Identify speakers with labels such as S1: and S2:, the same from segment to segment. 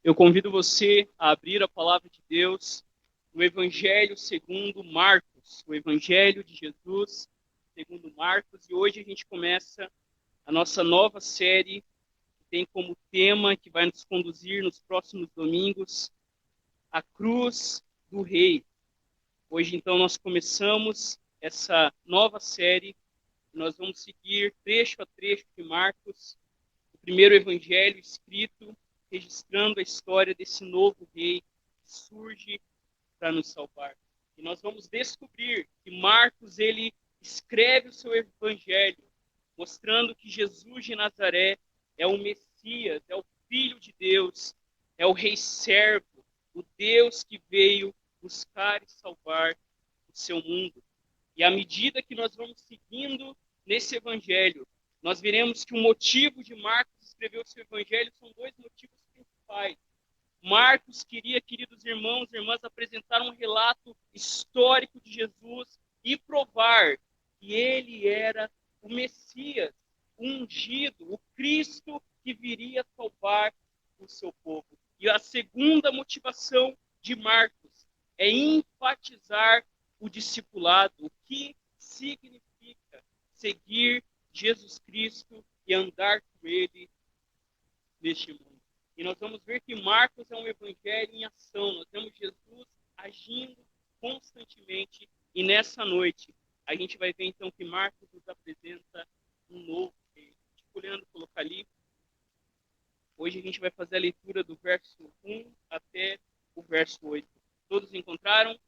S1: Eu convido você a abrir a palavra de Deus no Evangelho segundo Marcos, o Evangelho de Jesus segundo Marcos, e hoje a gente começa a nossa nova série, que tem como tema, que vai nos conduzir nos próximos domingos, a cruz do Rei. Hoje, então, nós começamos essa nova série, e nós vamos seguir trecho a trecho de Marcos, o primeiro evangelho escrito, registrando a história desse novo rei que surge para nos salvar. E nós vamos descobrir que Marcos, ele escreve o seu evangelho, mostrando que Jesus de Nazaré é o Messias, é o Filho de Deus, é o Rei Servo, o Deus que veio buscar e salvar o seu mundo. E à medida que nós vamos seguindo nesse evangelho, nós veremos que o motivo de Marcos escrever o seu evangelho são dois motivos principais. Marcos queria, queridos irmãos e irmãs, apresentar um relato histórico de Jesus e provar que ele era o Messias, o ungido, o Cristo que viria salvar o seu povo. E a segunda motivação de Marcos é enfatizar o discipulado, o que significa seguir Jesus Cristo e andar com ele neste mundo. E nós vamos ver que Marcos é um evangelho em ação. Nós vemos Jesus agindo constantemente. E nessa noite, a gente vai ver então que Marcos nos apresenta um novo rei. Tipo, Leandro colocar ali. Hoje a gente vai fazer a leitura do verso 1 até o verso 8. Todos encontraram?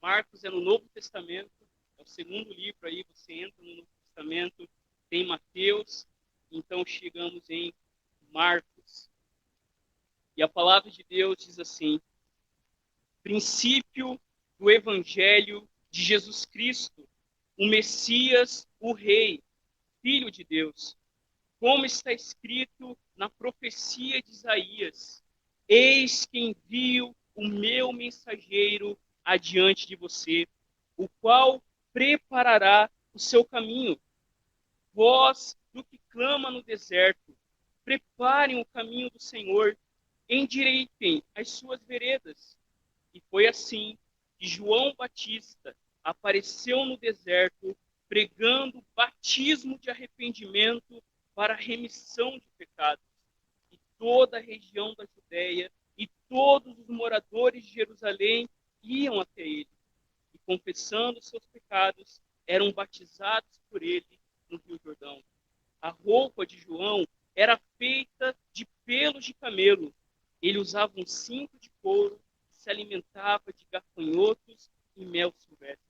S1: Marcos é no Novo Testamento. É o segundo livro aí. Você entra no Novo Testamento. Tem Mateus. Então chegamos em Marcos. E a palavra de Deus diz assim: princípio do Evangelho de Jesus Cristo, o Messias, o Rei, Filho de Deus. Como está escrito na profecia de Isaías: eis que envio o meu mensageiro adiante de você, o qual preparará o seu caminho. Voz do que clama no deserto, preparem o caminho do Senhor, endireitem as suas veredas. E foi assim que João Batista apareceu no deserto, pregando batismo de arrependimento para a remissão de pecados. E toda a região da Judéia e todos os moradores de Jerusalém iam até ele, e confessando seus pecados, eram batizados por ele no Rio Jordão. A roupa de João era feita de pelos de camelo. Ele usava um cinto de couro e se alimentava de gafanhotos e mel silvestre.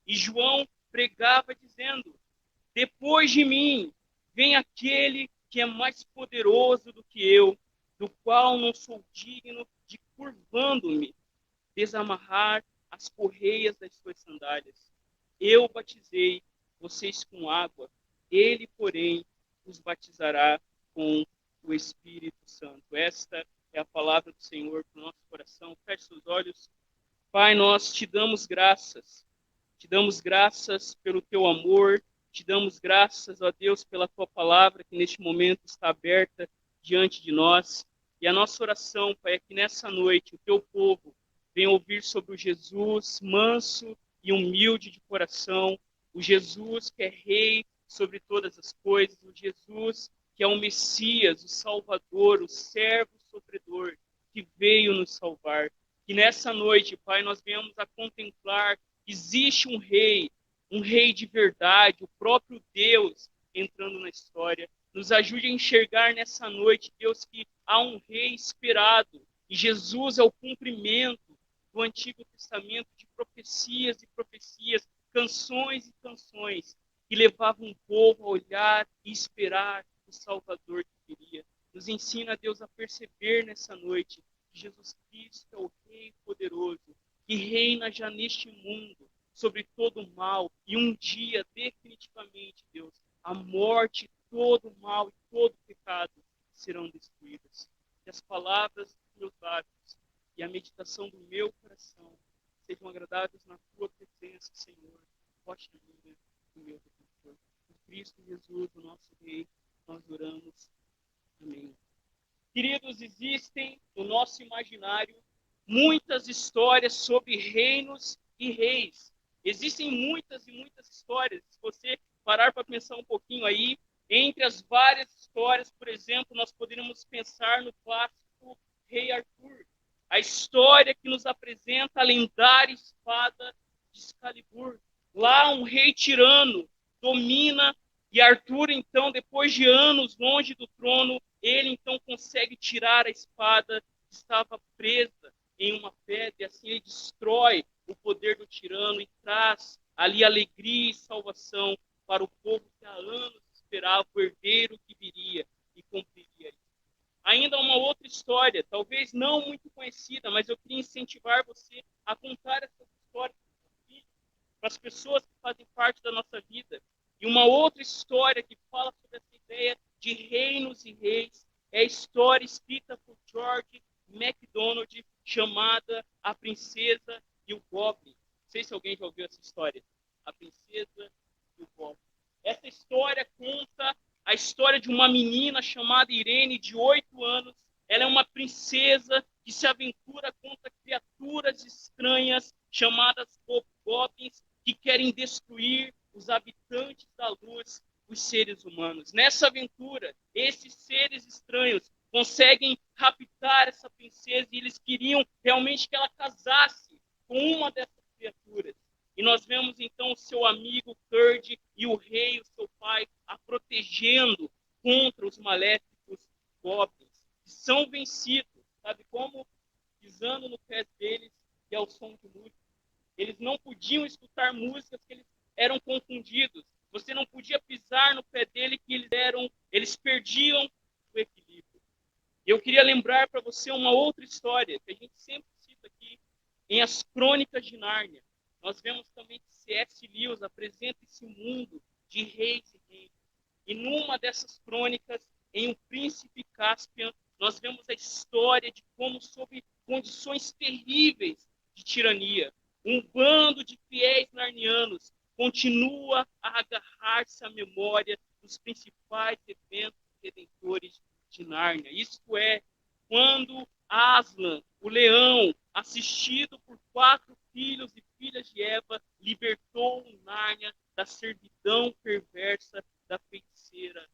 S1: E João pregava dizendo: depois de mim vem aquele que é mais poderoso do que eu, do qual não sou digno de, curvando-me, desamarrar as correias das suas sandálias. Eu batizei vocês com água, ele, porém, os batizará com o Espírito Santo. Esta é a palavra do Senhor para o nosso coração. Feche seus olhos. Pai, nós te damos graças. Te damos graças pelo teu amor. Te damos graças, ó Deus, pela tua palavra que neste momento está aberta diante de nós. E a nossa oração, Pai, é que nessa noite o teu povo venha ouvir sobre o Jesus manso e humilde de coração, o Jesus que é rei sobre todas as coisas, o Jesus que é o Messias, o Salvador, o servo sofredor que veio nos salvar. Que nessa noite, Pai, nós venhamos a contemplar que existe um rei de verdade, o próprio Deus entrando na história. Nos ajude a enxergar nessa noite, Deus, que há um rei esperado, e Jesus é o cumprimento do Antigo Testamento de profecias e profecias, canções e canções, que levavam o povo a olhar e esperar o Salvador que viria. Nos ensina, Deus, a perceber nessa noite que Jesus Cristo é o Rei poderoso, que reina já neste mundo sobre todo o mal, e um dia, definitivamente, Deus, a morte, todo o mal e todo o pecado serão destruídas. Que as palavras dos meus lábios e a meditação do meu coração sejam agradáveis na tua presença, Senhor, rocha minha e meu Redentor. Por Cristo Jesus, o nosso Rei, nós oramos. Amém. Queridos, existem no nosso imaginário muitas histórias sobre reinos e reis. Existem muitas e muitas histórias. Se você parar para pensar um pouquinho aí, entre as várias histórias, por exemplo, nós poderíamos pensar no clássico Rei Arthur, a história que nos apresenta a lendária espada de Excalibur. Lá um rei tirano domina e Arthur, então, depois de anos longe do trono, ele então consegue tirar a espada que estava presa em uma pedra, e assim ele destrói o poder do tirano e traz ali alegria e salvação para o povo que há anos esperava o herdeiro que viria e cumpriria isso. Ainda uma outra história, talvez não muito conhecida, mas eu queria incentivar você a contar essas histórias para as pessoas que fazem parte da nossa vida. E uma outra história que fala sobre essa ideia de reinos e reis é a história escrita por George MacDonald, chamada A Princesa e o Goblin. Não sei se alguém já ouviu essa história. A Princesa e o Goblin. Essa história conta a história de uma menina chamada Irene, de 8 anos. Ela é uma princesa que se aventura contra criaturas estranhas chamadas goblins, que querem destruir os habitantes da luz, os seres humanos. Nessa aventura, esses seres estranhos conseguem raptar essa princesa e eles queriam realmente que ela casasse com uma dessas criaturas. E nós vemos então o seu amigo Curd e o rei, o seu pai, a protegendo contra os maléficos goblins, que são vencidos, sabe como? Pisando no pé deles, que é o som de música. Eles não podiam escutar músicas, que eles eram confundidos. Você não podia pisar no pé dele, que eles perdiam o equilíbrio. E eu queria lembrar para você uma outra história, que a gente sempre cita aqui, em As Crônicas de Nárnia. Nós vemos também que C.S. Lewis apresenta esse mundo de reis e reinos. E numa dessas crônicas, em O Príncipe Caspian, nós vemos a história de como, sob condições terríveis de tirania, um bando de fiéis narnianos continua a agarrar-se à memória dos principais eventos redentores de Nárnia. Isto é, quando Aslan, o leão, assistido por 4 filhos e filhas de Eva, libertou Nárnia da servidão perversa da feiticeira.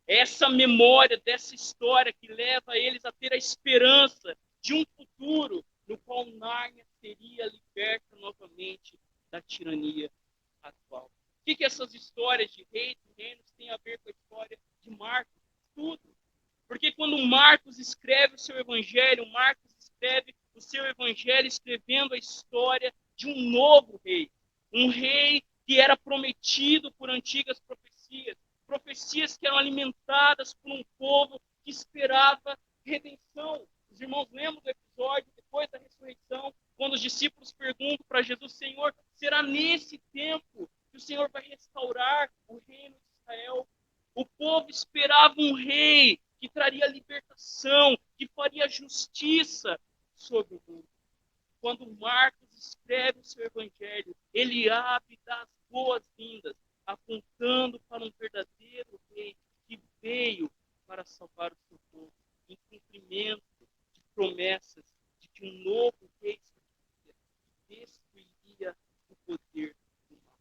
S1: Essa memória dessa história que leva eles a ter a esperança de um futuro no qual Nárnia seria liberta novamente da tirania atual. O que essas histórias de reis e reinos têm a ver com a história de Marcos? Tudo. Porque quando Marcos escreve o seu evangelho, Marcos escreve o seu evangelho escrevendo a história de um novo rei. Um rei que era prometido por antigas profecias. Profecias que eram alimentadas por um povo que esperava redenção. Os irmãos lembram do episódio, depois da ressurreição, quando os discípulos perguntam para Jesus: Senhor, será nesse tempo que o Senhor vai restaurar o reino de Israel? O povo esperava um rei que traria libertação, que faria justiça sobre o mundo. Quando Marcos escreve o seu evangelho, ele abre e dá as boas-vindas, apontando para um verdadeiro rei que veio para salvar o seu povo, em cumprimento de promessas de que um novo rei destruiria o poder do mal.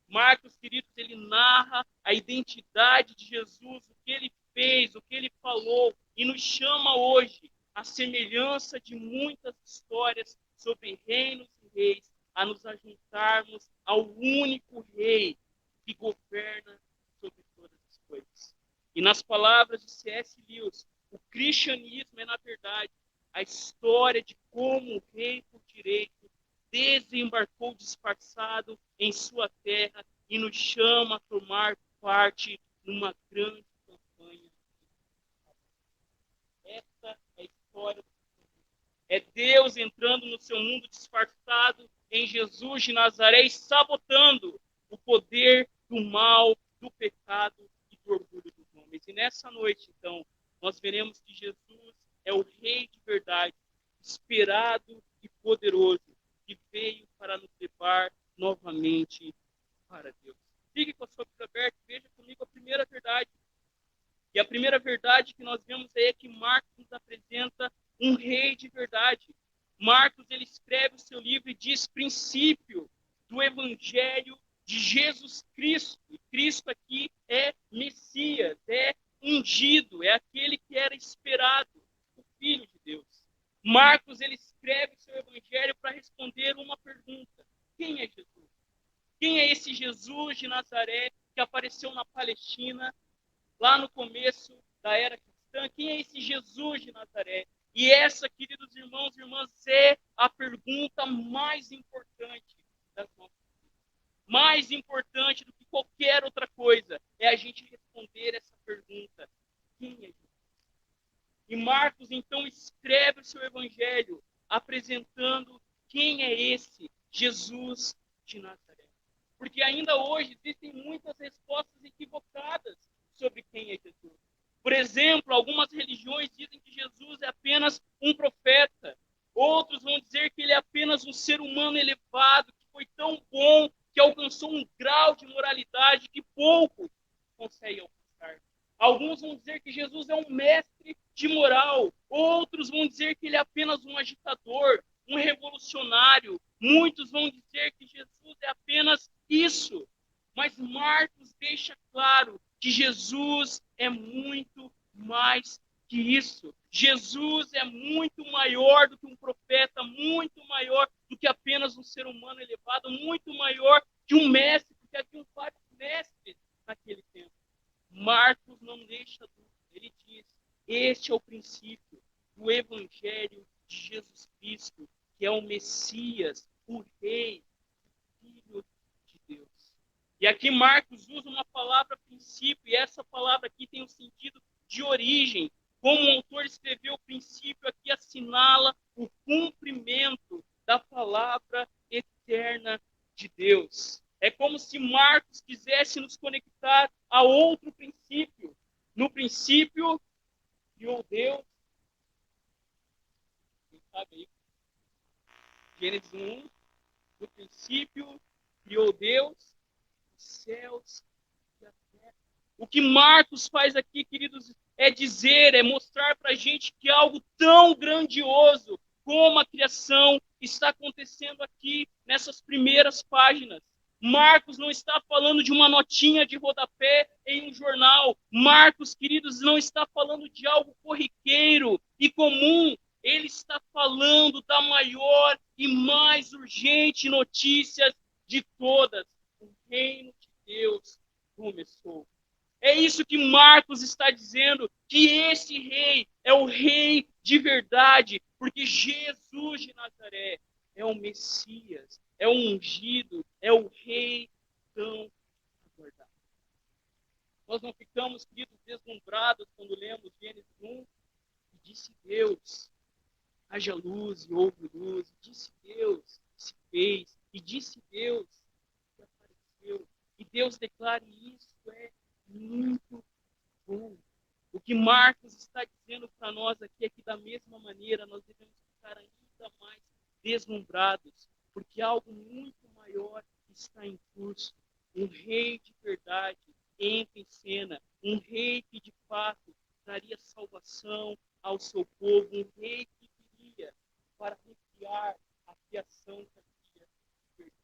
S1: Marcos, queridos, ele narra a identidade de Jesus, o que ele fez, o que ele falou, e nos chama hoje, à semelhança de muitas histórias sobre reinos e reis, a nos ajuntarmos ao único rei que governa sobre todas as coisas. E nas palavras de C.S. Lewis, o cristianismo é, na verdade, a história de como o rei por direito desembarcou disfarçado em sua terra e nos chama a tomar parte numa grande campanha. Essa é a história do cristianismo. É Deus entrando no seu mundo disfarçado em Jesus de Nazaré e sabotando o poder do mal, do pecado e do orgulho dos homens. E nessa noite, então, nós veremos que Jesus é o Rei de verdade, esperado e poderoso, que veio para nos levar novamente para Deus. Fique com a sua Bíblia aberta, veja comigo a primeira verdade. E a primeira verdade que nós vemos aí é que Marcos nos apresenta um rei de verdade. Marcos, ele escreve o seu livro e diz princípio do evangelho de Jesus Cristo. E Cristo aqui é Messias, é ungido, é aquele que era esperado, o Filho de Deus. Marcos, ele escreve o seu evangelho para responder uma pergunta: quem é Jesus? Quem é esse Jesus de Nazaré que apareceu na Palestina, lá no começo da era cristã? Quem é esse Jesus de Nazaré? E essa, queridos irmãos e irmãs, é a pergunta mais importante das nossas vidas. Mais importante do que qualquer outra coisa é a gente responder essa pergunta: quem é Jesus? E Marcos, então, escreve o seu evangelho apresentando quem é esse Jesus de Nazaré. Porque ainda hoje existem muitas respostas equivocadas sobre quem é Jesus. Por exemplo, algumas religiões dizem que Jesus é apenas um profeta. Outros vão dizer que ele é apenas um ser humano elevado, que foi tão bom, que alcançou um grau de moralidade que poucos conseguem alcançar. Alguns vão dizer que Jesus é um mestre de moral. Outros vão dizer que ele é apenas um agitador, um revolucionário. Muitos vão dizer que Jesus é apenas isso. Mas Marcos deixa claro que Jesus é muito mais que isso. Jesus é muito maior do que um profeta, muito maior do que apenas um ser humano elevado, muito maior que um mestre, porque havia vários mestres naquele tempo. Marcos não deixa dúvida. Ele diz: este é o princípio do evangelho de Jesus Cristo, que é o Messias, o Rei, o Filho de Deus. E aqui Marcos usa uma palavra princípio, e essa palavra aqui tem o sentido de origem. Como o autor escreveu o princípio, aqui assinala o cumprimento da palavra eterna de Deus. É como se Marcos quisesse nos conectar a outro princípio. No princípio, criou Deus. Quem sabe aí? Gênesis 1. No princípio, criou Deus os céus e a terra. O que Marcos faz aqui, queridos, é dizer, é mostrar para a gente que algo tão grandioso como a criação está acontecendo aqui nessas primeiras páginas. Marcos não está falando de uma notinha de rodapé em um jornal. Marcos, queridos, não está falando de algo corriqueiro e comum. Ele está falando da maior e mais urgente notícia de todas. O reino de Deus começou. É isso que Marcos está dizendo, que esse rei é o rei de verdade, porque Jesus de Nazaré é o Messias, é o ungido, é o rei tão aguardado. Nós não ficamos, queridos, deslumbrados quando lemos Gênesis 1, e disse Deus: haja luz e houve luz, e disse Deus, e se fez, e disse Deus, e apareceu. E Deus declara: isso é muito bom. O que Marcos está dizendo para nós aqui é que, da mesma maneira, nós devemos ficar ainda mais deslumbrados, porque algo muito maior está em curso. Um rei de verdade entra em cena, um rei que, de fato, traria salvação ao seu povo, um rei que viria para recriar a criação que havia perdido.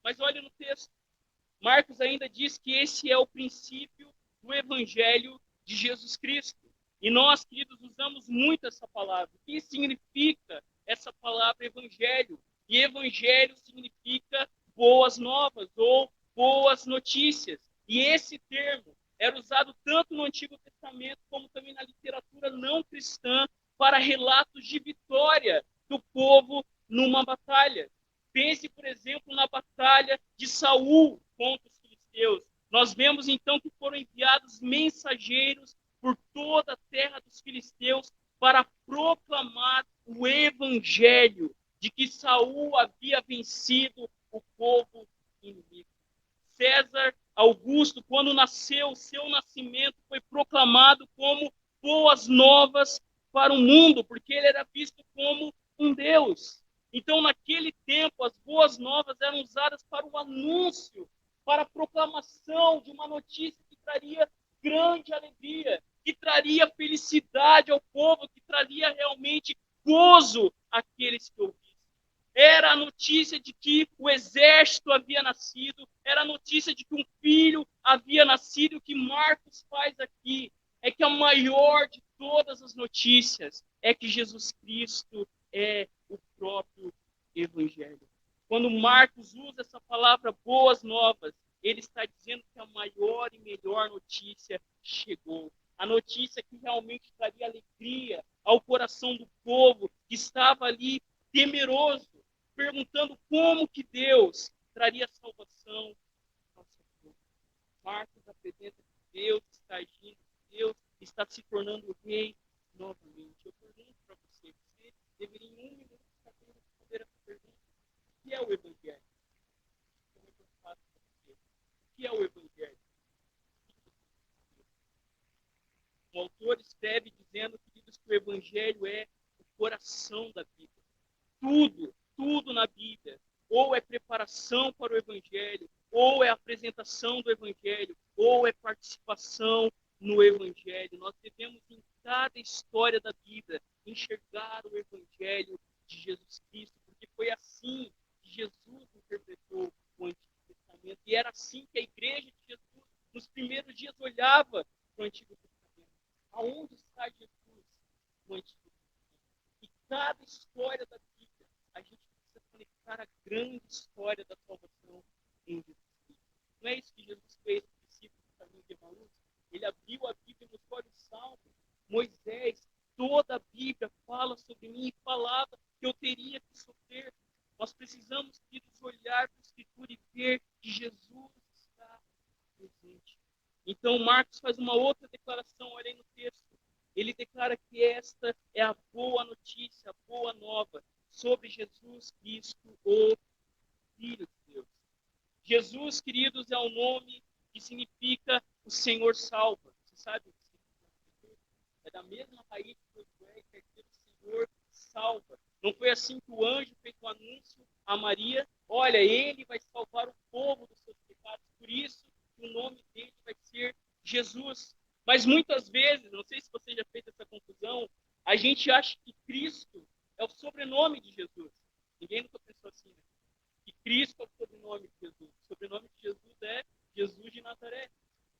S1: Mas olha no texto. Marcos ainda diz que esse é o princípio do evangelho de Jesus Cristo. E nós, queridos, usamos muito essa palavra. O que significa essa palavra evangelho? E evangelho significa boas novas ou boas notícias. E esse termo era usado tanto no Antigo Testamento como também na literatura não cristã para relatos de vitória do povo numa batalha. Pense, por exemplo, na batalha de Saul contra os filisteus. Nós vemos então que foram enviados mensageiros por toda a terra dos filisteus para proclamar o evangelho de que Saul havia vencido o povo inimigo. César Augusto, quando nasceu, seu nascimento foi proclamado como boas novas para o mundo, porque ele era visto como um Deus. Então, naquele tempo, as boas novas eram usadas para o anúncio, para a proclamação de uma notícia que traria grande alegria, que traria felicidade ao povo, que traria realmente gozo àqueles que ouvissem. Era a notícia de que o exército havia nascido, era a notícia de que um filho havia nascido. O que Marcos faz aqui é que a maior de todas as notícias é que Jesus Cristo é o próprio Evangelho. Quando Marcos usa essa palavra boas novas, ele está dizendo que a maior e melhor notícia chegou. A notícia que realmente traria alegria ao coração do povo que estava ali temeroso, perguntando como que Deus traria salvação ao seu povo. Marcos apresenta que Deus está agindo, que Deus está se tornando rei novamente. Eu pergunto para você, você deveria em um minuto saber responder essa pergunta. O que é o Evangelho? Como eu faço para você? O que é o Evangelho? O autor escreve dizendo, queridos, que o Evangelho é o coração da Bíblia. Tudo na Bíblia, ou é preparação para o Evangelho, ou é apresentação do Evangelho, ou é participação no Evangelho. Nós devemos, em cada história da Bíblia, enxergar o Evangelho de Jesus Cristo, porque foi assim que Jesus interpretou o Antigo Testamento, e era assim que a igreja de Jesus, nos primeiros dias, olhava para o Antigo Testamento. Aonde está Jesus no Antigo Testamento? E cada história da Bíblia, a gente precisa conectar a grande história da salvação em Jesus Cristo. Não é isso que Jesus fez com os discípulos do caminho de Emaús? Ele abriu a Bíblia e mostrou os Salmos. Moisés, toda a Bíblia fala sobre mim e falava que eu teria que sofrer. Nós precisamos, queridos, olhar para a Escritura e ver que Jesus está presente. Então, Marcos faz uma outra declaração, olha aí no texto. Ele declara que esta é a boa notícia, a boa nova sobre Jesus Cristo, o Filho de Deus. Jesus, queridos, é o nome que significa o Senhor salva. Você sabe o que significa? É da mesma raiz que Josué, quer dizer o Senhor salva. Não foi assim que o anjo fez o anúncio a Maria? Olha, ele vai salvar o povo dos seus pecados. Por isso, o nome dele vai ser Jesus. Mas muitas vezes, não sei se você já fez essa confusão, a gente acha que Cristo é o sobrenome de Jesus. Ninguém nunca pensou assim, né? Que Cristo é o sobrenome de Jesus. O sobrenome de Jesus é Jesus de Nazaré.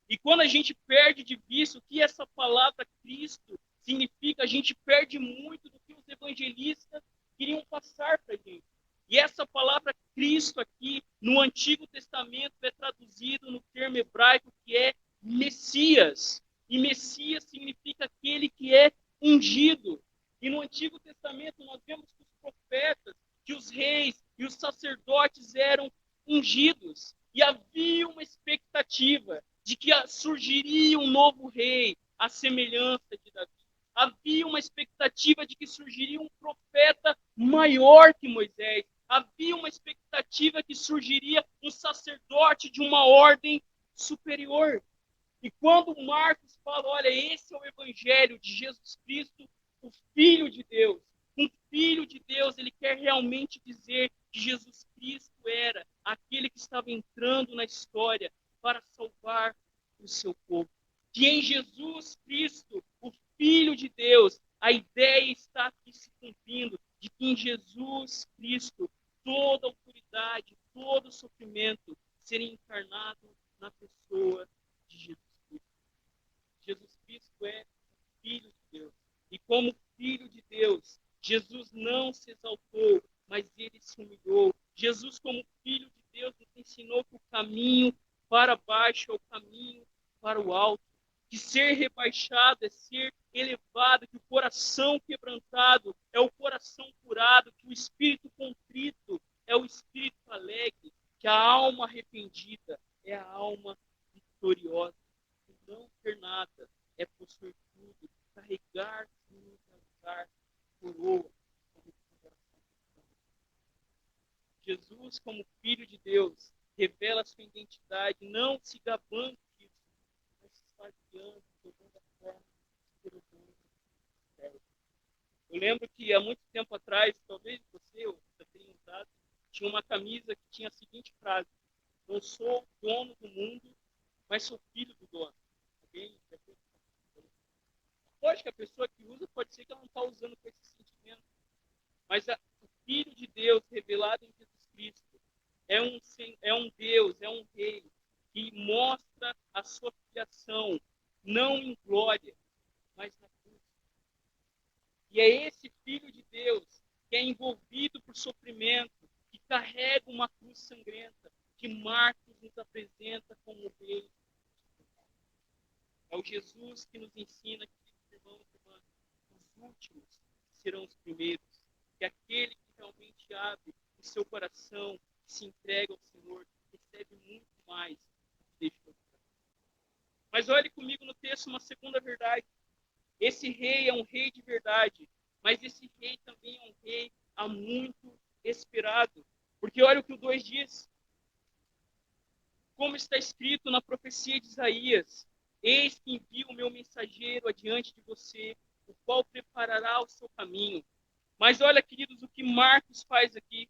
S1: E quando a gente perde de vista o que essa palavra Cristo significa, a gente perde muito do que os evangelistas queriam passar para a gente. E essa palavra Cristo aqui, no Antigo Testamento, é traduzido no termo hebraico que é Messias. E Messias significa aquele que é ungido. E no Antigo Testamento nós vemos que os profetas, que os reis e os sacerdotes eram ungidos. E havia uma expectativa de que surgiria um novo rei, à semelhança de Davi. Havia uma expectativa de que surgiria um profeta maior que Moisés. Havia uma expectativa que surgiria um sacerdote de uma ordem superior. E quando Marcos fala, olha, esse é o evangelho de Jesus Cristo, o Filho de Deus. Um Filho de Deus, ele quer realmente dizer que Jesus Cristo era aquele que estava entrando na história para salvar o seu povo. Que em Jesus Cristo, o Filho de Deus, a ideia está aqui se cumprindo, de que em Jesus Cristo, toda autoridade, todo sofrimento seria encarnado na pessoa de Jesus Cristo. Jesus Cristo é Filho de Deus. E como Filho de Deus, Jesus não se exaltou, mas ele se humilhou. Jesus, como Filho de Deus, nos ensinou que o caminho para baixo é o caminho para o alto. Que ser rebaixado é ser elevado, que o coração quebrantado é o coração curado, que o espírito contrito é o espírito alegre, que a alma arrependida é a alma vitoriosa. Não ter nada é possuir tudo, carregar tudo, carregar coroa. Jesus, como Filho de Deus, revela a sua identidade, não se gabando disso, mas se esvaziando, tomando a forma de ser humano. Eu lembro que há muito tempo atrás, talvez você ou já tenha usado, tinha uma camisa que tinha a seguinte frase: não sou dono do mundo, mas sou filho do dono. alguém. Pode que a pessoa que usa, pode ser que ela não está usando com esse sentimento. Mas o Filho de Deus, revelado em Jesus Cristo, é um Deus, é um Rei, que mostra a sua filiação, não em glória, mas na cruz. E é esse Filho de Deus que é envolvido por sofrimento, que carrega uma cruz sangrenta, que Marcos nos apresenta como o Rei. É o Jesus que nos ensina, queridos irmãos e irmãs, os últimos serão os primeiros. Que aquele que realmente abre o seu coração, que se entrega ao Senhor, recebe muito mais do que deixou. Mas olhe comigo no texto uma segunda verdade. Esse rei é um rei de verdade, mas esse rei também é um rei há muito esperado. Porque olha o que o 2 diz. Como está escrito na profecia de Isaías: eis que envio o meu mensageiro adiante de você, o qual preparará o seu caminho. Mas olha, queridos, o que Marcos faz aqui.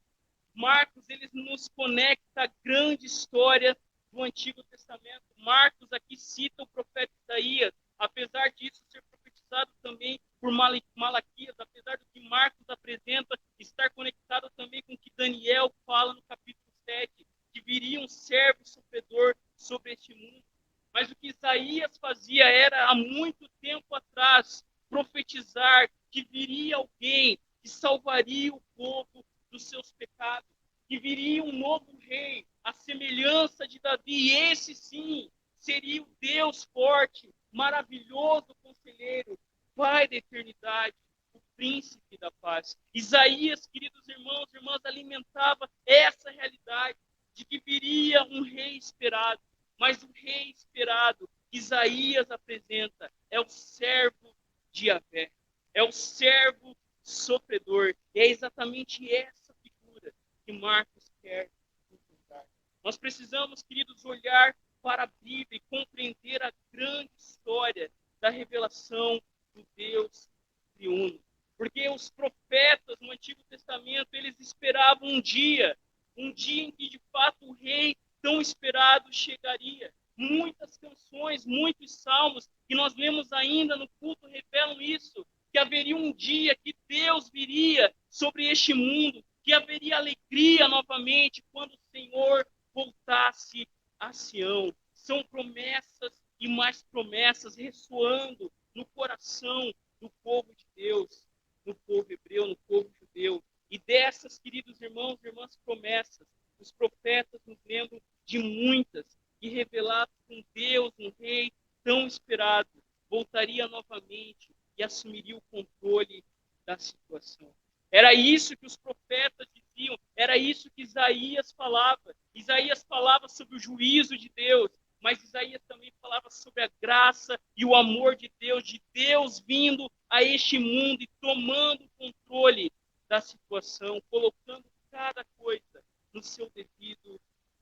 S1: Marcos, ele nos conecta à grande história do Antigo Testamento. Marcos aqui cita o profeta Isaías, apesar disso ser profetizado também por Malaquias, apesar do que Marcos apresenta estar conectado também com o que Daniel fala no capítulo 7, que viria um servo sofredor sobre este mundo. Mas o que Isaías fazia era, há muito tempo atrás, profetizar que viria alguém que salvaria o povo dos seus pecados, que viria um novo rei, a semelhança de Davi, e esse sim seria o Deus forte, maravilhoso conselheiro, Pai da eternidade, o príncipe da paz. Isaías, queridos irmãos e irmãs, alimentava essa realidade de que viria um rei esperado, mas o rei esperado que Isaías apresenta é o servo de Yahvé, é o servo sofredor. E é exatamente essa figura que Marcos quer encontrar. Nós precisamos, queridos, olhar para a Bíblia e compreender a grande história da revelação do Deus triuno. Porque os profetas no Antigo Testamento, eles esperavam um dia em que de fato o rei tão esperado chegaria. Muitas canções, muitos salmos que nós lemos ainda no culto revelam isso, que haveria um dia que Deus viria sobre este mundo, que haveria alegria novamente quando o Senhor voltasse a Sião. São promessas e mais promessas ressoando no coração do povo de Deus, no povo hebreu, no povo judeu. E dessas, queridos irmãos e irmãs, promessas, os profetas nos lembram de muitas, e revelavam um Deus, um rei tão esperado, voltaria novamente e assumiria o controle da situação. Era isso que os profetas diziam, era isso que Isaías falava. Isaías falava sobre o juízo de Deus, mas Isaías também falava sobre a graça e o amor de Deus vindo a este mundo e tomando o controle da situação, colocando cada coisa no seu devido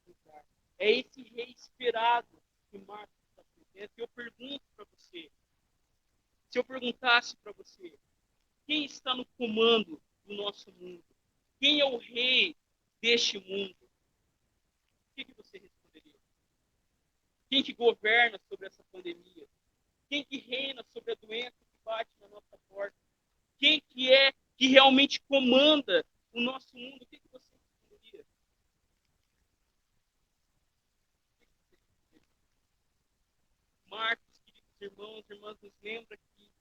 S1: lugar. É esse rei esperado que Marcos apresenta. Eu pergunto para você, se eu perguntasse para você, quem está no comando do nosso mundo? Quem é o rei deste mundo? O que você responderia? Quem que governa sobre essa pandemia? Quem que reina sobre a doença que bate na nossa porta? Quem que é que realmente comanda o nosso mundo? O que você responderia? Marcos, queridos irmãos e irmãs, nos lembra que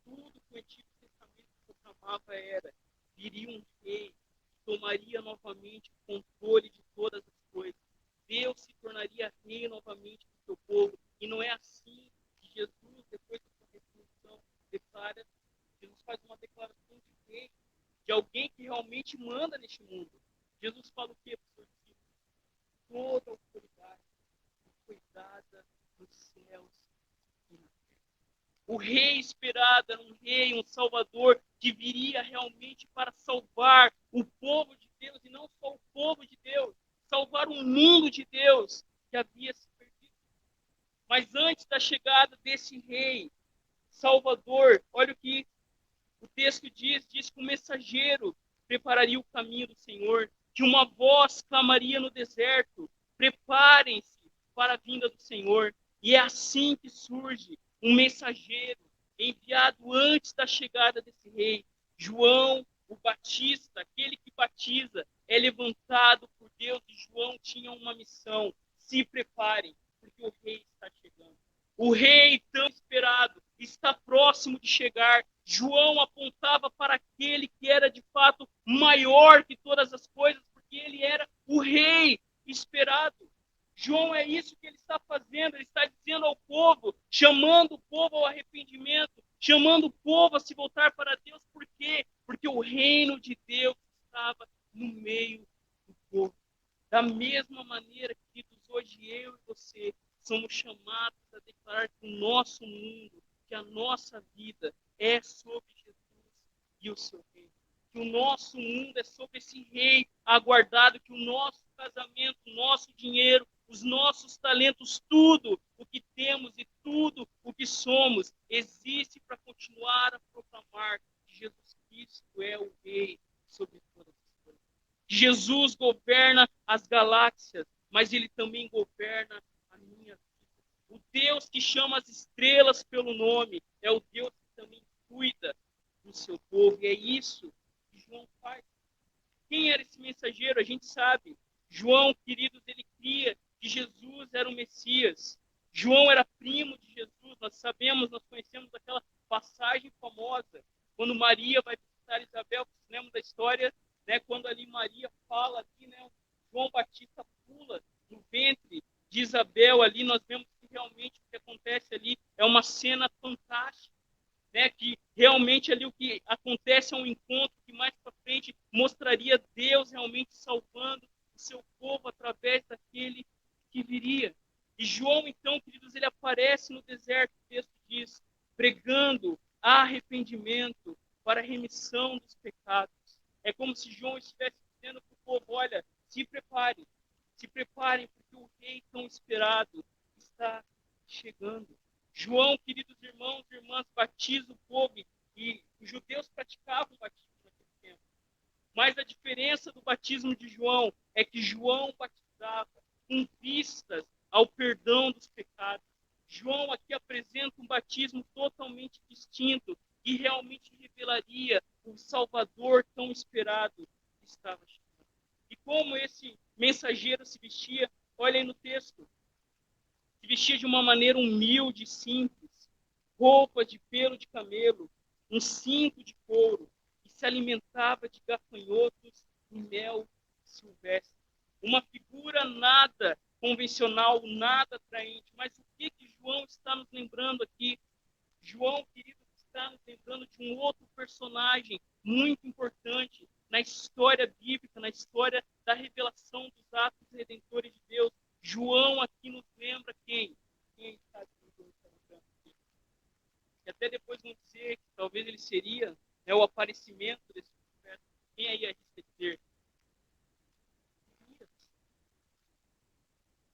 S1: tudo que o Antigo Testamento proclamava era: viria um rei que tomaria novamente o controle de todas as coisas. Deus se tornaria rei novamente do seu povo. E não é assim que Jesus, depois da sua ressurreição, declara. Jesus faz uma declaração de rei, de alguém que realmente manda neste mundo. Jesus fala o quê para os seus discípulos? Toda a autoridade foi dada nos céus e na terra. O rei esperado era um rei, um salvador, que viria realmente para salvar o povo de Deus, e não só o povo de Deus, salvar o mundo de Deus que havia se perdido. Mas antes da chegada desse rei salvador, olha o que o texto diz que o mensageiro prepararia o caminho do Senhor, que uma voz clamaria no deserto: preparem-se para a vinda do Senhor. E é assim que surge um mensageiro enviado antes da chegada desse rei. João, o Batista, aquele que batiza, é levantado por Deus e João tinha uma missão. Se preparem, porque o rei está chegando. O rei tão esperado está próximo de chegar. João apontava para aquele que era de fato maior que todas as coisas, porque ele era o rei esperado. João é isso que ele está fazendo, ele está dizendo ao povo, chamando o povo ao arrependimento, chamando o povo a se voltar para Deus. Por quê? Porque o reino de Deus estava no meio do povo. Da mesma maneira, queridos, hoje eu e você somos chamados a declarar que o nosso mundo, que a nossa vida é sobre Jesus e o seu reino. Que o nosso mundo é sobre esse rei aguardado, que o nosso casamento, o nosso dinheiro, os nossos talentos, tudo o que temos e tudo o que somos, existe para continuar a proclamar que Jesus Cristo é o rei sobre todas as coisas. Jesus governa as galáxias, mas ele também governa a minha vida. O Deus que chama as estrelas pelo nome é o Deus que também cuida do seu povo. E é isso que João faz. Quem era esse mensageiro? A gente sabe. João, queridos, ele cria que Jesus era o Messias. João era primo de Jesus. Nós sabemos, nós conhecemos aquela passagem famosa, quando Maria vai visitar Isabel, vocês lembram da história, né? Quando ali Maria fala, ali, né? João Batista pula no ventre de Isabel ali, nós vemos que realmente o que acontece ali é uma cena fantástica. Né, que realmente ali o que acontece é um encontro que mais para frente mostraria Deus realmente salvando o seu povo através daquele que viria. E João, então, queridos, ele aparece no deserto, o texto diz, pregando arrependimento para a remissão dos pecados. É como se João estivesse dizendo para o povo, olha, se preparem, porque o rei tão esperado está chegando. João, queridos irmãos e irmãs, batiza o povo e os judeus praticavam o batismo naquele tempo. Mas a diferença do batismo de João é que João batizava com vistas ao perdão dos pecados. João aqui apresenta um batismo totalmente distinto e realmente revelaria o Salvador tão esperado que estava chegando. E como esse mensageiro se vestia, olha aí no texto, se vestia de uma maneira humilde e simples, roupas de pelo de camelo, um cinto de couro, e se alimentava de gafanhotos e mel silvestre. Uma figura nada convencional, nada atraente. Mas o que João está nos lembrando aqui? João, querido, está nos lembrando de um outro personagem muito importante na história bíblica, na história da revelação dos atos redentores de Deus. João aqui nos lembra quem? Quem está lembrando? E até depois vão dizer que talvez ele seria, né, o aparecimento desse profeta. Quem aí arrisca dizer?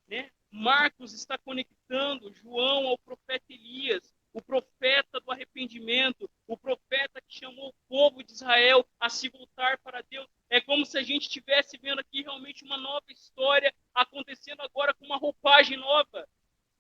S1: Né? Marcos está conectando João ao profeta Elias, o profeta do arrependimento, o profeta que chamou o povo de Israel a se voltar para Deus. É como se a gente estivesse vendo aqui realmente uma nova história acontecendo agora com uma roupagem nova.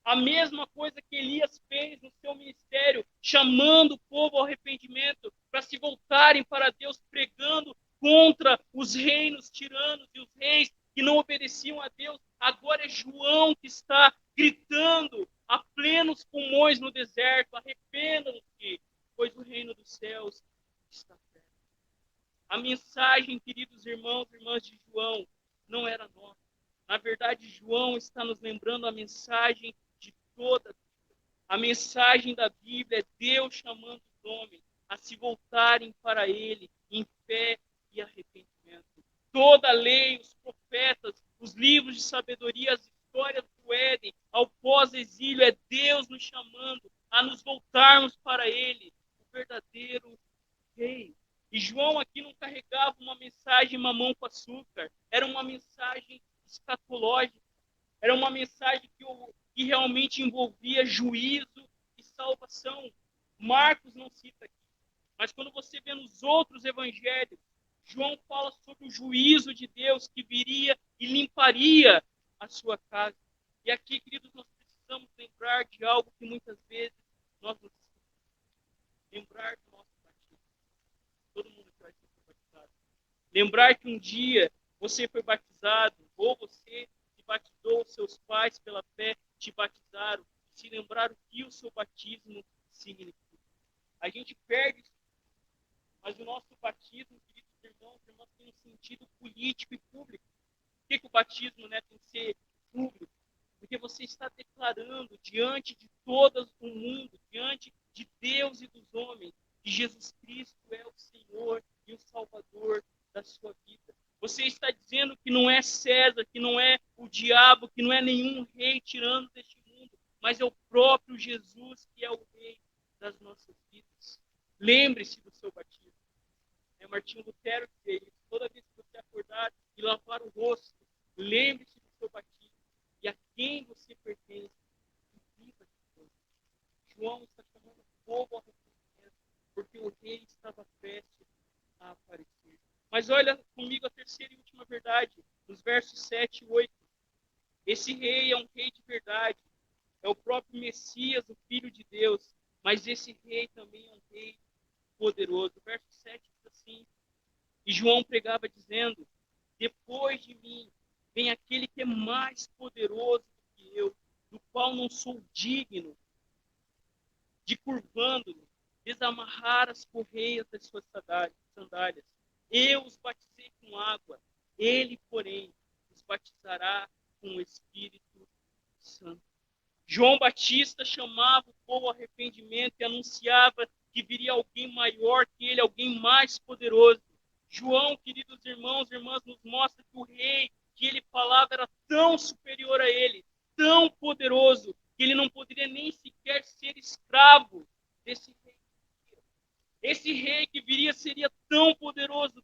S1: A mesma coisa que Elias fez no seu ministério, chamando o povo ao arrependimento, para se voltarem para Deus, pregando contra os reinos tiranos e os reis que não obedeciam a Deus. Agora é João que está gritando a plenos pulmões no deserto: arrependam-se, pois o reino dos céus está perto. A mensagem, queridos irmãos e irmãs de João, não era nossa. Na verdade, João está nos lembrando a mensagem de toda a mensagem da Bíblia, é Deus chamando os homens a se voltarem para Ele em fé e arrependimento. Toda a lei, os profetas, os livros de sabedoria, as histórias do Éden, ao pós-exílio, é Deus nos chamando a nos voltarmos para Ele, o verdadeiro Rei. E João aqui não carregava uma mensagem mamão com açúcar, era uma mensagem escatológica, era uma mensagem que realmente envolvia juízo e salvação. Marcos não cita aqui, mas quando você vê nos outros evangelhos, João fala sobre o juízo de Deus que viria e limparia a sua casa. E aqui, queridos, nós precisamos lembrar muitas vezes nós nos lembrar do nosso batismo. Todo mundo que vai ser batizado. Lembrar que um dia você foi batizado, ou você se batizou, seus pais pela fé te batizaram, e se lembrar o que o seu batismo significa. A gente perde, mas o nosso batismo, queridos irmãos, tem um sentido político e público. Por que o batismo, né, tem que ser público? Porque você está declarando diante de todo o mundo, diante de Deus e dos homens, que Jesus Cristo é o Senhor e o Salvador da sua vida. Você está dizendo que não é César, que não é o diabo, que não é nenhum rei tirando deste mundo, mas é o próprio Jesus que é o rei das nossas vidas. Lembre-se do seu batismo. Martinho Lutero dizia isso. Toda vez que você acordar e lavar o rosto, lembre-se do seu batismo e a quem você pertence. E viva de Deus. João está chamando o povo ao arrependimento, porque o rei estava prestes a aparecer. Mas olha comigo a terceira e última verdade, nos versos 7 e 8. Esse rei é um rei de verdade. É o próprio Messias, o Filho de Deus. Mas esse rei também é um rei poderoso. O verso 7 diz assim: e João pregava dizendo: depois de mim vem aquele que é mais poderoso do que eu, do qual não sou digno de, curvando-me, desamarrar as correias das suas sandálias. Eu os batizei com água, ele, porém, os batizará com o Espírito Santo. João Batista chamava o povo ao arrependimento e anunciava que viria alguém maior que ele, alguém mais poderoso. João, queridos irmãos e irmãs, nos mostra que o rei que ele falava era tão superior a ele, tão poderoso, que ele não poderia nem sequer ser escravo desse rei. Esse rei que viria seria tão poderoso,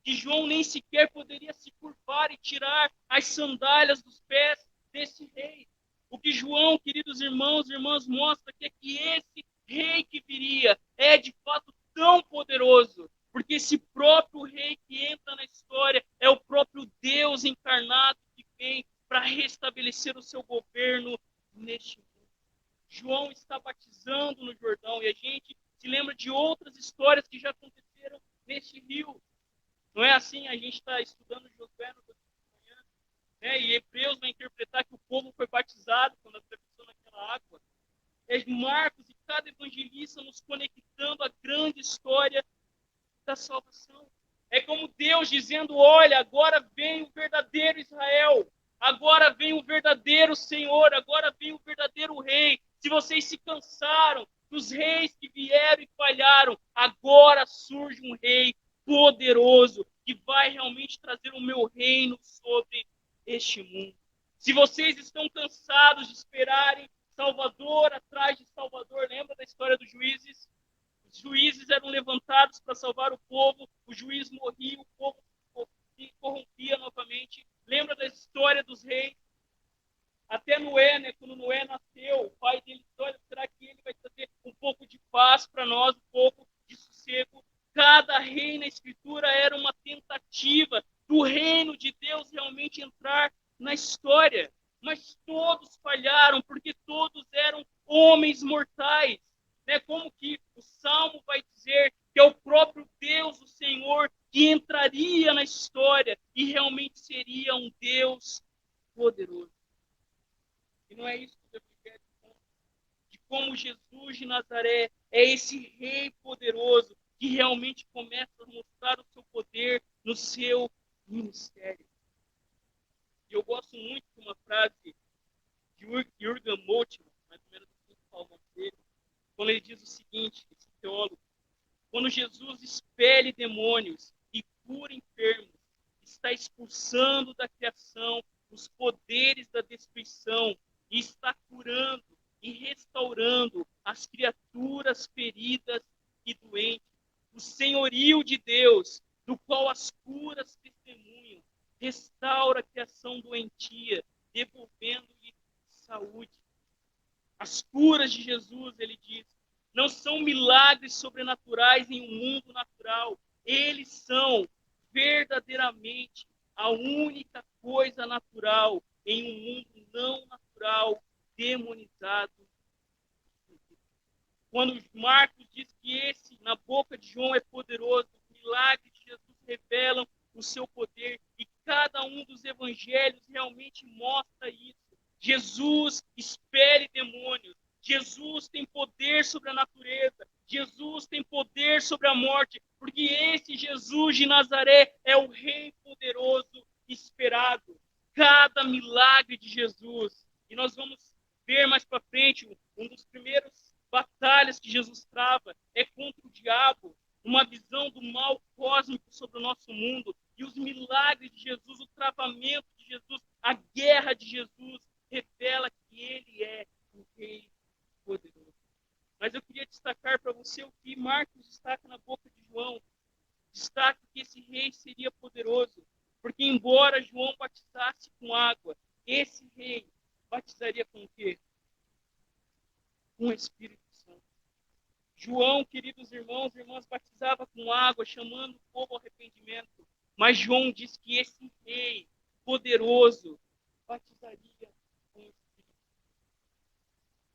S1: que João nem sequer poderia se curvar e tirar as sandálias dos pés desse rei. O que João, queridos irmãos e irmãs, mostra que é que esse rei que viria é de fato tão poderoso, porque esse próprio rei que entra na história é o próprio Deus encarnado que vem para restabelecer o seu governo neste mundo. João está batizando no Jordão e a gente se lembra de outras histórias que já aconteceram neste rio. Não é assim? A gente está estudando Josué no domingo de manhã, né? E Hebreus vai interpretar que o povo foi batizado quando atravessou naquela água. É Marcos e cada evangelista nos conectando à grande história da salvação. É como Deus dizendo: olha, agora vem o verdadeiro Israel, agora vem o verdadeiro Senhor, agora vem o verdadeiro Rei. Se vocês se cansaram dos reis que vieram e falharam, agora surge um Rei poderoso que vai realmente trazer o meu reino sobre este mundo. Se vocês estão cansados de esperarem Salvador atrás de Salvador, lembra da história dos juízes? Os juízes eram levantados para salvar o povo, o juiz morria, o povo se corrompia novamente. Lembra da história dos reis? Até Noé, né? Quando Noé nasceu, o pai dele disse: olha, será que ele vai trazer um pouco de paz para nós, um pouco de sossego? Cada rei na Escritura era uma tentativa do reino de Deus realmente entrar na história. Mas todos falharam, porque todos eram homens mortais. Né? Como que o Salmo vai dizer que é o próprio Deus, o Senhor, que entraria na história e realmente seria um Deus poderoso. E não é isso que o Evangelho conta. De como Jesus de Nazaré é esse rei poderoso que realmente começa a mostrar o seu poder no seu ministério. E eu gosto muito de uma frase de Jürgen Moltmann, mais ou menos assim que fala o nome dele, quando ele diz o seguinte, esse teólogo: quando Jesus expele demônios e cura enfermos, está expulsando da criação os poderes da destruição e está curando e restaurando as criaturas feridas e doentes. O senhorio de Deus, do qual as curas testemunham, restaura a criação doentia, devolvendo-lhe saúde. As curas de Jesus, ele diz, não são milagres sobrenaturais em um mundo natural. Eles são verdadeiramente a única coisa natural em um mundo não natural, demonizado Quando Marcos diz que esse, na boca de João, é poderoso, os milagres de Jesus revelam o seu poder, e cada um dos evangelhos realmente mostra isso. Jesus expele demônios, Jesus tem poder sobre a natureza, Jesus tem poder sobre a morte, porque esse Jesus de Nazaré é o Rei poderoso esperado. Cada milagre de Jesus, e nós vamos ver mais para frente, um dos primeiros batalhas que Jesus trava é contra o diabo, uma visão do mal cósmico sobre o nosso mundo, e os milagres de Jesus, o travamento de Jesus, a guerra de Jesus, revela que ele é o Rei poderoso. Mas eu queria destacar para você o que Marcos destaca na boca de João. Destaca que esse rei seria poderoso, porque embora João batizasse com água, esse rei batizaria com o quê? Com o Espírito Santo. João, queridos irmãos e irmãs, batizava com água, chamando o povo ao arrependimento. Mas João diz que esse rei poderoso batizaria com o Espírito.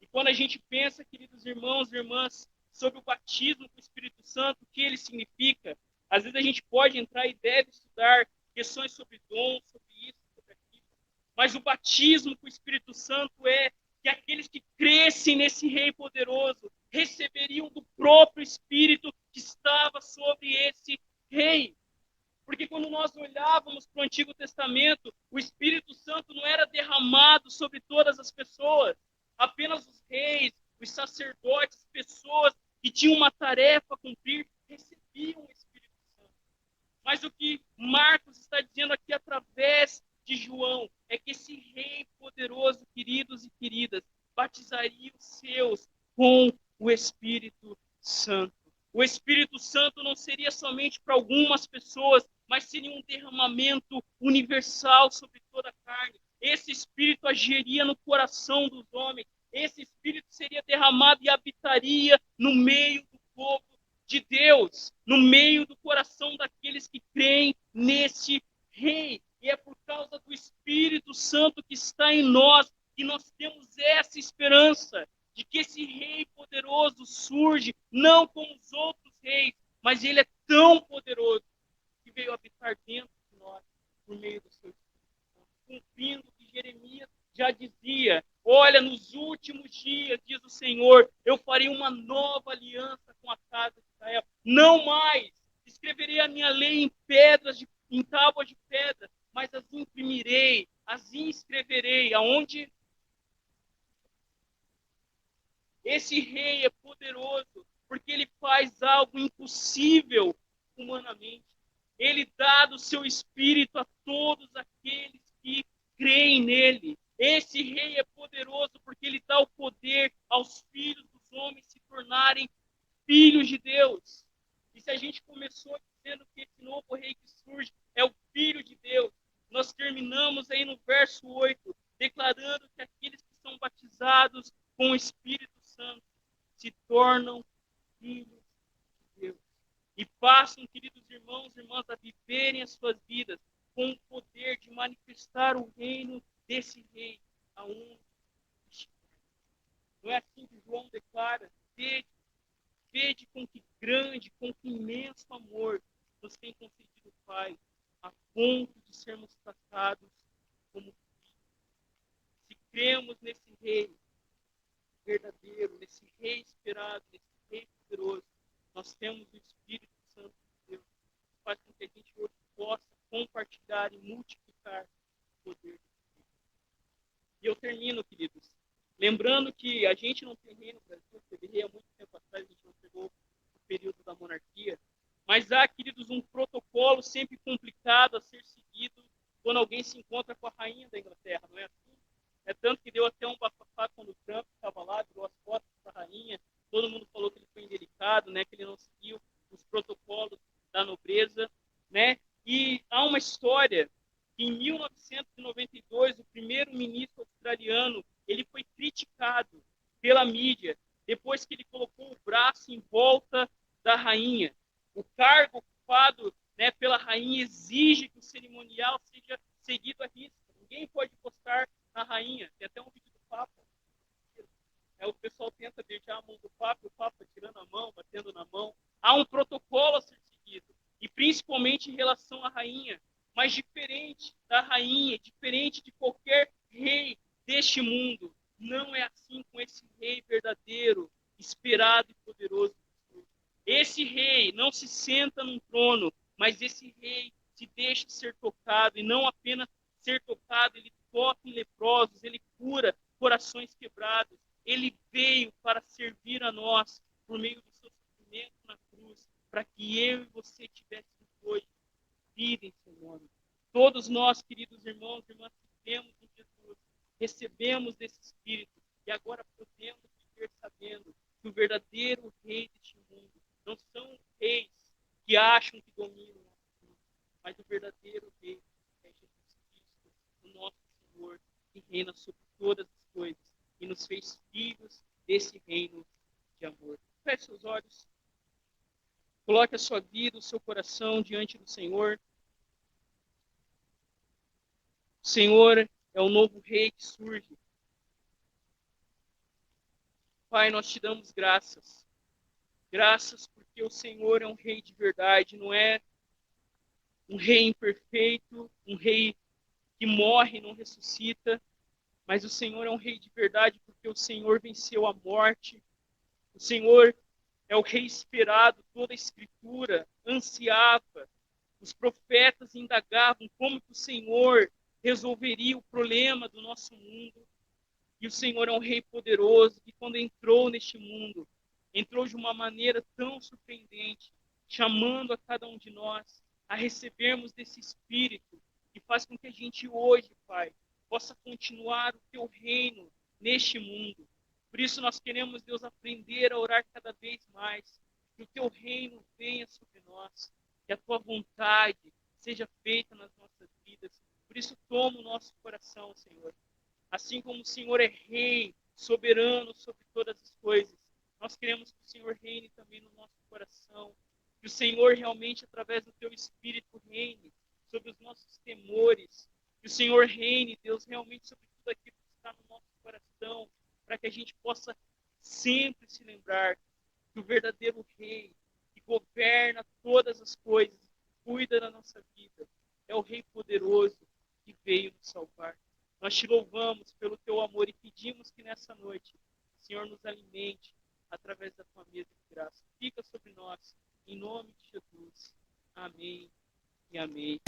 S1: E quando a gente pensa, queridos irmãos e irmãs, sobre o batismo com o Espírito Santo, o que ele significa, às vezes a gente pode entrar e deve estudar questões sobre dons, sobre isso, sobre aquilo. Mas o batismo com o Espírito Santo é que aqueles que crescem nesse Rei poderoso receberiam do próprio Espírito que estava sobre esse Rei. Porque quando nós olhávamos para o Antigo Testamento, o Espírito Santo não era derramado sobre todas as pessoas. Apenas os reis, os sacerdotes, pessoas que tinham uma tarefa a cumprir, recebiam o Espírito Santo. Mas o que Marcos está dizendo aqui através de João é que esse rei poderoso, queridos e queridas, batizaria os seus com o Espírito Santo. O Espírito Santo não seria somente para algumas pessoas, mas seria um derramamento universal sobre toda a carne. Esse Espírito agiria no coração dos homens. Esse Espírito seria derramado e habitaria no meio do povo de Deus, no meio do coração daqueles que creem nesse Rei. E é por causa do Espírito Santo que está em nós que nós temos essa esperança de que esse Rei poderoso surge, não como os outros reis, mas ele é tão poderoso que veio habitar dentro de nós por meio do seu Espírito, cumprindo o que Jeremias já dizia: olha, nos últimos dias, diz o Senhor, eu farei uma nova aliança com a casa de Israel. Não mais escreverei a minha lei em pedras, em tábuas de pedra, mas as imprimirei, as inscreverei. Aonde? Esse rei é poderoso porque ele faz algo impossível humanamente. Ele dá do seu espírito a todos aqueles que creem nele. Esse rei é poderoso porque ele dá o poder aos filhos dos homens se tornarem filhos de Deus. E se a gente começou dizendo que esse novo rei que surge é o filho de Deus, nós terminamos aí no verso 8, declarando que aqueles que são batizados com o Espírito Santo se tornam filhos de Deus. E passam, queridos irmãos e irmãs, a viverem as suas vidas com o poder de manifestar o reino desse rei aonde estiver. Não é assim que João declara: vede com que grande, com que imenso amor nos tem concedido o Pai, a ponto de sermos tratados como filhos. Se cremos nesse rei verdadeiro, nesse rei esperado, nesse rei poderoso, nós temos o Espírito Santo de Deus, que faz com que a gente hoje possa compartilhar e multiplicar o poder de Deus. E eu termino, queridos, lembrando que a gente não tem rei no Brasil, teve rei há muito tempo atrás, a gente não pegou o período da monarquia, mas há, queridos, um protocolo sempre complicado a ser seguido quando alguém se encontra com a rainha da Inglaterra, não é assim? É tanto que deu até um bafafá quando o Trump estava lá, virou as fotos da rainha, todo mundo falou que ele foi indelicado, né, que ele não seguiu os protocolos da nobreza, né? E há uma história que em 1992 o primeiro-ministro australiano ele foi criticado pela mídia depois que ele colocou o braço em volta da rainha. O cargo ocupado, né, pela rainha exige que o cerimonial seja seguido à risca. Ninguém pode postar a rainha. Tem até um vídeo do Papa. O pessoal tenta beijar a mão do Papa, e o Papa na mão. Há um protocolo a ser seguido, e principalmente em relação à rainha. Mas diferente da rainha, diferente de qualquer rei deste mundo, não é assim com esse rei verdadeiro, esperado e poderoso. Esse rei não se senta num trono, mas esse rei se deixa ser tocado, e não apenas ser tocado, ele toca em leprosos, ele cura corações quebrados. Ele veio para servir a nós por meio do seu sofrimento na cruz, para que eu e você tivéssemos hoje vida em seu nome. Todos nós, queridos irmãos e irmãs, que temos em Jesus, recebemos desse Espírito, e agora podemos viver sabendo que o verdadeiro rei deste mundo não são reis que acham que dominam, mas o verdadeiro rei é Jesus Cristo, o nosso Senhor, que reina sobre todas as coisas e nos fez filhos desse reino de amor. Feche seus olhos, coloque a sua vida, o seu coração diante do Senhor. O Senhor é o novo rei que surge. Pai, nós te damos graças. Graças porque o Senhor é um rei de verdade, não é um rei imperfeito, um rei que morre e não ressuscita, mas o Senhor é um rei de verdade porque o Senhor venceu a morte. O Senhor é o rei esperado, toda a escritura ansiava. Os profetas indagavam como que o Senhor resolveria o problema do nosso mundo. E o Senhor é um rei poderoso que quando entrou neste mundo, entrou de uma maneira tão surpreendente, chamando a cada um de nós a recebermos desse Espírito que faz com que a gente hoje, Pai, possa continuar o teu reino neste mundo. Por isso nós queremos, Deus, aprender a orar cada vez mais, que o teu reino venha sobre nós, que a tua vontade seja feita nas nossas vidas. Por isso toma o nosso coração, Senhor. Assim como o Senhor é rei, soberano sobre todas as coisas, nós queremos que o Senhor reine também no nosso coração, que o Senhor realmente, através do teu Espírito, reine sobre os nossos temores, que o Senhor reine, Deus, realmente sobre tudo aquilo que está no nosso coração, para que a gente possa sempre se lembrar que o verdadeiro rei, que governa todas as coisas, cuida da nossa vida, é o Rei poderoso que veio nos salvar. Nós te louvamos pelo teu amor e pedimos que nessa noite o Senhor nos alimente através da tua mesa de graça. Fica sobre nós, em nome de Jesus. Amém e amém.